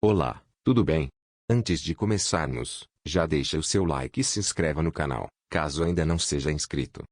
Olá, tudo bem? Antes de começarmos, já deixa o seu like e se inscreva no canal, caso ainda não seja inscrito.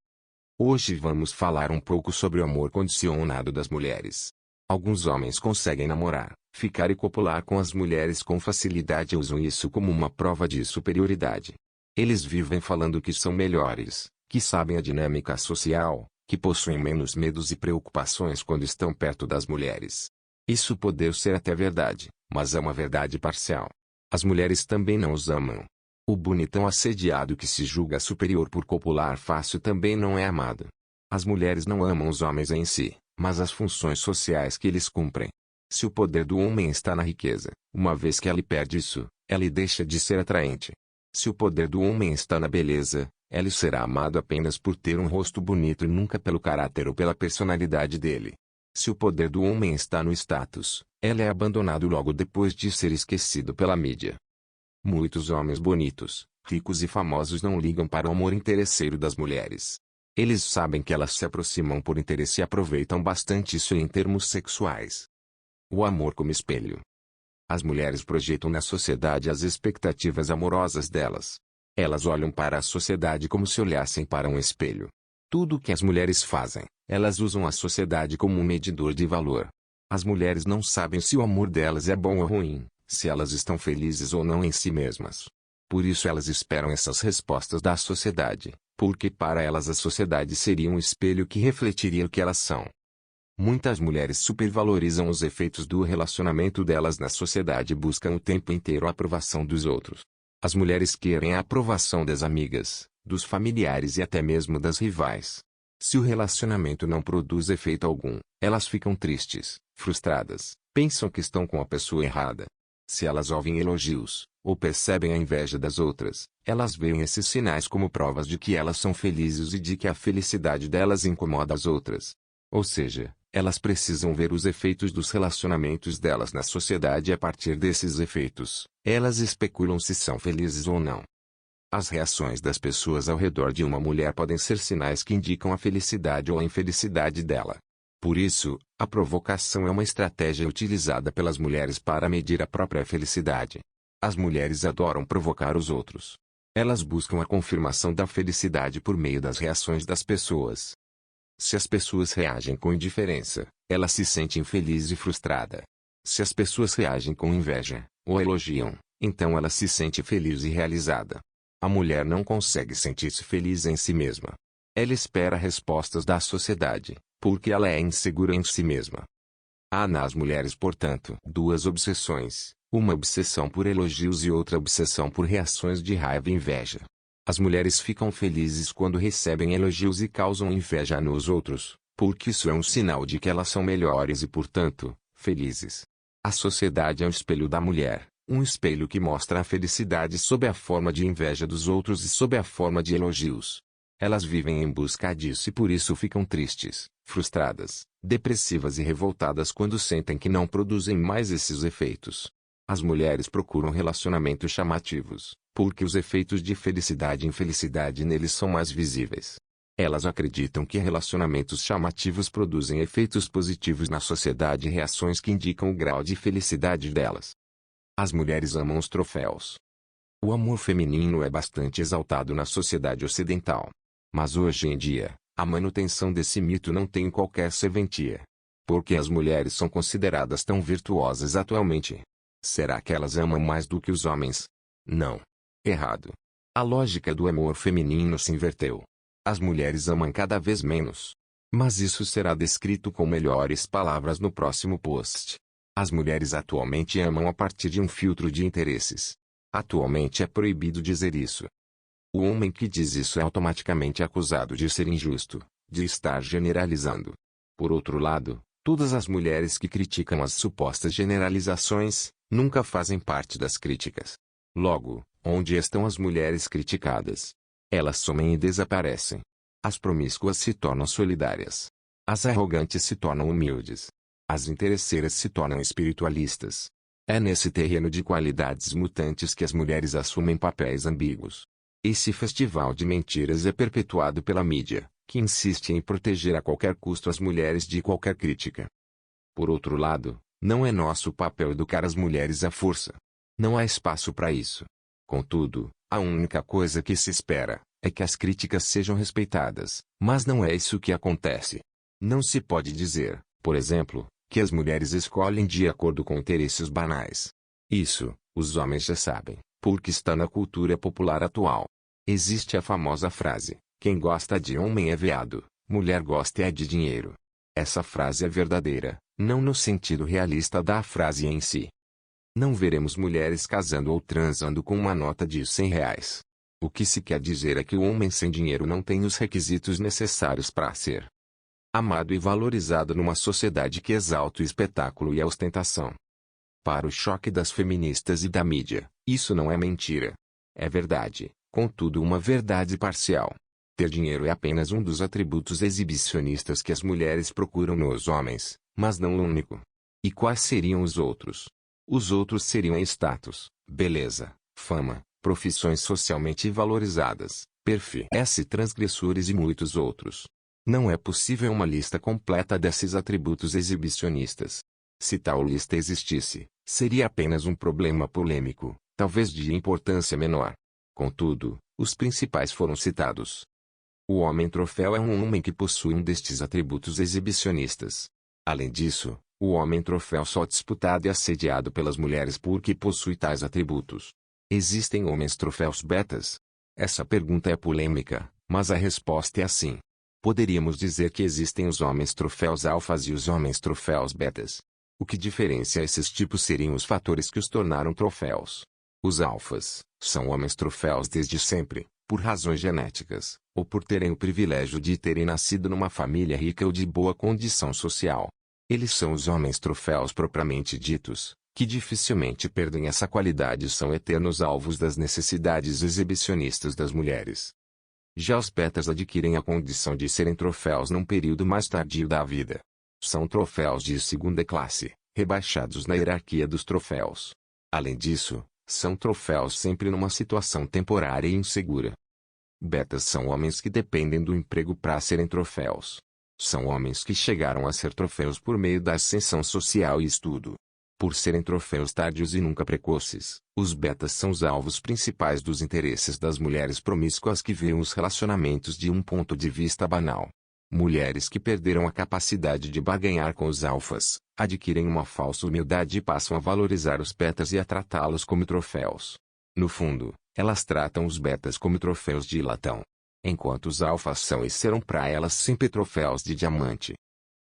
Hoje vamos falar um pouco sobre o amor condicionado das mulheres. Alguns homens conseguem namorar, ficar e copular com as mulheres com facilidade e usam isso como uma prova de superioridade. Eles vivem falando que são melhores, que sabem a dinâmica social, que possuem menos medos e preocupações quando estão perto das mulheres. Isso pode ser até verdade, mas é uma verdade parcial. As mulheres também não os amam. O bonitão assediado que se julga superior por copular fácil também não é amado. As mulheres não amam os homens em si, mas as funções sociais que eles cumprem. Se o poder do homem está na riqueza, uma vez que ele perde isso, ele deixa de ser atraente. Se o poder do homem está na beleza, ele será amado apenas por ter um rosto bonito e nunca pelo caráter ou pela personalidade dele. Se o poder do homem está no status, ele é abandonado logo depois de ser esquecido pela mídia. Muitos homens bonitos, ricos e famosos não ligam para o amor interesseiro das mulheres. Eles sabem que elas se aproximam por interesse e aproveitam bastante isso em termos sexuais. O amor como espelho. As mulheres projetam na sociedade as expectativas amorosas delas. Elas olham para a sociedade como se olhassem para um espelho. Tudo o que as mulheres fazem, elas usam a sociedade como um medidor de valor. As mulheres não sabem se o amor delas é bom ou ruim, se elas estão felizes ou não em si mesmas. Por isso elas esperam essas respostas da sociedade, porque para elas a sociedade seria um espelho que refletiria o que elas são. Muitas mulheres supervalorizam os efeitos do relacionamento delas na sociedade e buscam o tempo inteiro a aprovação dos outros. As mulheres querem a aprovação das amigas, dos familiares e até mesmo das rivais. Se o relacionamento não produz efeito algum, elas ficam tristes, frustradas, pensam que estão com a pessoa errada. Se elas ouvem elogios, ou percebem a inveja das outras, elas veem esses sinais como provas de que elas são felizes e de que a felicidade delas incomoda as outras. Ou seja, elas precisam ver os efeitos dos relacionamentos delas na sociedade e a partir desses efeitos, elas especulam se são felizes ou não. As reações das pessoas ao redor de uma mulher podem ser sinais que indicam a felicidade ou a infelicidade dela. Por isso, a provocação é uma estratégia utilizada pelas mulheres para medir a própria felicidade. As mulheres adoram provocar os outros. Elas buscam a confirmação da felicidade por meio das reações das pessoas. Se as pessoas reagem com indiferença, ela se sente infeliz e frustrada. Se as pessoas reagem com inveja, ou elogiam, então ela se sente feliz e realizada. A mulher não consegue sentir-se feliz em si mesma. Ela espera respostas da sociedade, porque ela é insegura em si mesma. Há nas mulheres, portanto, duas obsessões, uma obsessão por elogios e outra obsessão por reações de raiva e inveja. As mulheres ficam felizes quando recebem elogios e causam inveja nos outros, porque isso é um sinal de que elas são melhores e, portanto, felizes. A sociedade é um espelho da mulher. Um espelho que mostra a felicidade sob a forma de inveja dos outros e sob a forma de elogios. Elas vivem em busca disso e por isso ficam tristes, frustradas, depressivas e revoltadas quando sentem que não produzem mais esses efeitos. As mulheres procuram relacionamentos chamativos, porque os efeitos de felicidade e infelicidade neles são mais visíveis. Elas acreditam que relacionamentos chamativos produzem efeitos positivos na sociedade e reações que indicam o grau de felicidade delas. As mulheres amam os troféus. O amor feminino é bastante exaltado na sociedade ocidental. Mas hoje em dia, a manutenção desse mito não tem qualquer serventia. Por que as mulheres são consideradas tão virtuosas atualmente? Será que elas amam mais do que os homens? Não. Errado. A lógica do amor feminino se inverteu. As mulheres amam cada vez menos. Mas isso será descrito com melhores palavras no próximo post. As mulheres atualmente amam a partir de um filtro de interesses. Atualmente é proibido dizer isso. O homem que diz isso é automaticamente acusado de ser injusto, de estar generalizando. Por outro lado, todas as mulheres que criticam as supostas generalizações, nunca fazem parte das críticas. Logo, onde estão as mulheres criticadas? Elas somem e desaparecem. As promíscuas se tornam solidárias. As arrogantes se tornam humildes. As interesseiras se tornam espiritualistas. É nesse terreno de qualidades mutantes que as mulheres assumem papéis ambíguos. Esse festival de mentiras é perpetuado pela mídia, que insiste em proteger a qualquer custo as mulheres de qualquer crítica. Por outro lado, Não é nosso papel educar as mulheres à força. Não há espaço para isso. Contudo, a única coisa que se espera é que as críticas sejam respeitadas, mas não é isso que acontece. Não se pode dizer, por exemplo, que as mulheres escolhem de acordo com interesses banais. Isso, os homens já sabem, porque está na cultura popular atual. Existe a famosa frase: quem gosta de homem é veado, mulher gosta é de dinheiro. Essa frase é verdadeira, não no sentido realista da frase em si. Não veremos mulheres casando ou transando com uma nota de R$ 100. O que se quer dizer é que o homem sem dinheiro não tem os requisitos necessários para ser amado e valorizado numa sociedade que exalta o espetáculo e a ostentação. Para o choque das feministas e da mídia, isso não é mentira. É verdade, contudo uma verdade parcial. Ter dinheiro é apenas um dos atributos exibicionistas que as mulheres procuram nos homens, mas não o único. E quais seriam os outros? Os outros seriam status, beleza, fama, profissões socialmente valorizadas, perfis transgressores e muitos outros. Não é possível uma lista completa desses atributos exibicionistas. Se tal lista existisse, seria apenas um problema polêmico, talvez de importância menor. Contudo, os principais foram citados. O homem troféu é um homem que possui um destes atributos exibicionistas. Além disso, o homem troféu só é disputado e assediado pelas mulheres porque possui tais atributos. Existem homens troféus betas? Essa pergunta é polêmica, mas a resposta é assim. Poderíamos dizer que existem os homens troféus alfas e os homens troféus betas. O que diferencia esses tipos seriam os fatores que os tornaram troféus. Os alfas são homens troféus desde sempre, por razões genéticas, ou por terem o privilégio de terem nascido numa família rica ou de boa condição social. Eles são os homens troféus propriamente ditos, que dificilmente perdem essa qualidade e são eternos alvos das necessidades exibicionistas das mulheres. Já os betas adquirem a condição de serem troféus num período mais tardio da vida. São troféus de segunda classe, rebaixados na hierarquia dos troféus. Além disso, são troféus sempre numa situação temporária e insegura. Betas são homens que dependem do emprego para serem troféus. São homens que chegaram a ser troféus por meio da ascensão social e estudo. Por serem troféus tardios e nunca precoces, os betas são os alvos principais dos interesses das mulheres promíscuas que veem os relacionamentos de um ponto de vista banal. Mulheres que perderam a capacidade de barganhar com os alfas, adquirem uma falsa humildade e passam a valorizar os betas e a tratá-los como troféus. No fundo, elas tratam os betas como troféus de latão, enquanto os alfas são e serão para elas sempre troféus de diamante.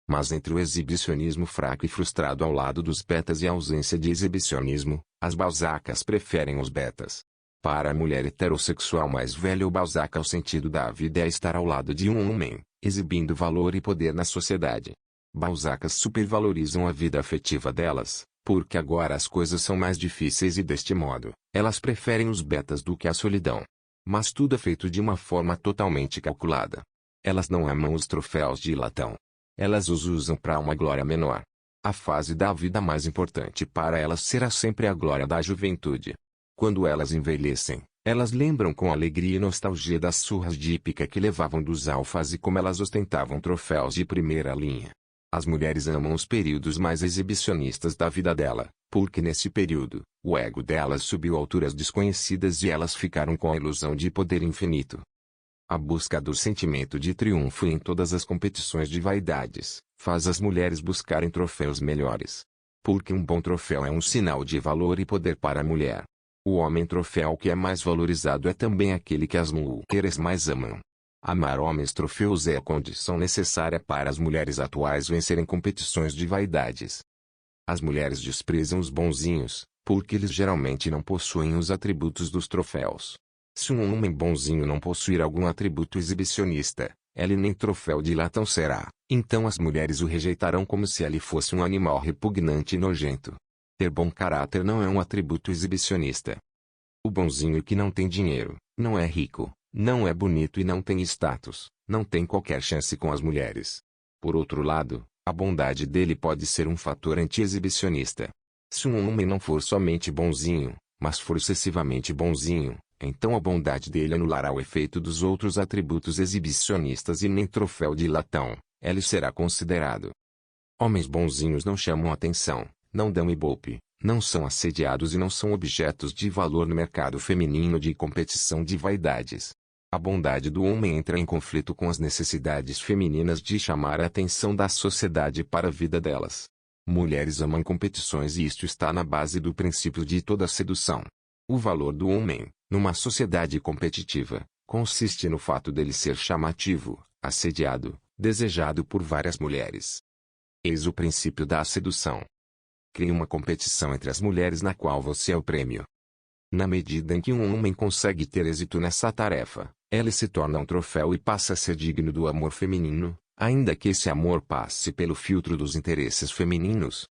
Mas entre o exibicionismo fraco e frustrado ao lado dos betas e a ausência de exibicionismo, as balzacas preferem os betas. Para a mulher heterossexual mais velha, o balzaca ao sentido da vida é estar ao lado de um homem, exibindo valor e poder na sociedade. Balzacas supervalorizam a vida afetiva delas, porque agora as coisas são mais difíceis e deste modo, elas preferem os betas do que a solidão. Mas tudo é feito de uma forma totalmente calculada. Elas não amam os troféus de latão. Elas os usam para uma glória menor. A fase da vida mais importante para elas será sempre a glória da juventude. Quando elas envelhecem, elas lembram com alegria e nostalgia das surras de hípica que levavam dos alfas e como elas ostentavam troféus de primeira linha. As mulheres amam os períodos mais exibicionistas da vida dela, porque nesse período, o ego delas subiu a alturas desconhecidas e elas ficaram com a ilusão de poder infinito. A busca do sentimento de triunfo em todas as competições de vaidades faz as mulheres buscarem troféus melhores. Porque um bom troféu é um sinal de valor e poder para a mulher. O homem troféu que é mais valorizado é também aquele que as mulheres mais amam. Amar homens troféus é a condição necessária para as mulheres atuais vencerem competições de vaidades. As mulheres desprezam os bonzinhos, porque eles geralmente não possuem os atributos dos troféus. Se um homem bonzinho não possuir algum atributo exibicionista, ele nem troféu de latão será, então as mulheres o rejeitarão como se ele fosse um animal repugnante e nojento. Ter bom caráter não é um atributo exibicionista. O bonzinho que não tem dinheiro, não é rico, não é bonito e não tem status, não tem qualquer chance com as mulheres. Por outro lado, a bondade dele pode ser um fator anti-exibicionista. Se um homem não for somente bonzinho, mas for excessivamente bonzinho, então a bondade dele anulará o efeito dos outros atributos exibicionistas e nem troféu de latão, ele será considerado. Homens bonzinhos não chamam atenção, não dão ibope, não são assediados e não são objetos de valor no mercado feminino de competição de vaidades. A bondade do homem entra em conflito com as necessidades femininas de chamar a atenção da sociedade para a vida delas. Mulheres amam competições e isto está na base do princípio de toda sedução. O valor do homem, numa sociedade competitiva, consiste no fato dele ser chamativo, assediado, desejado por várias mulheres. Eis o princípio da sedução. Crie uma competição entre as mulheres na qual você é o prêmio. Na medida em que um homem consegue ter êxito nessa tarefa, ela se torna um troféu e passa a ser digno do amor feminino, ainda que esse amor passe pelo filtro dos interesses femininos.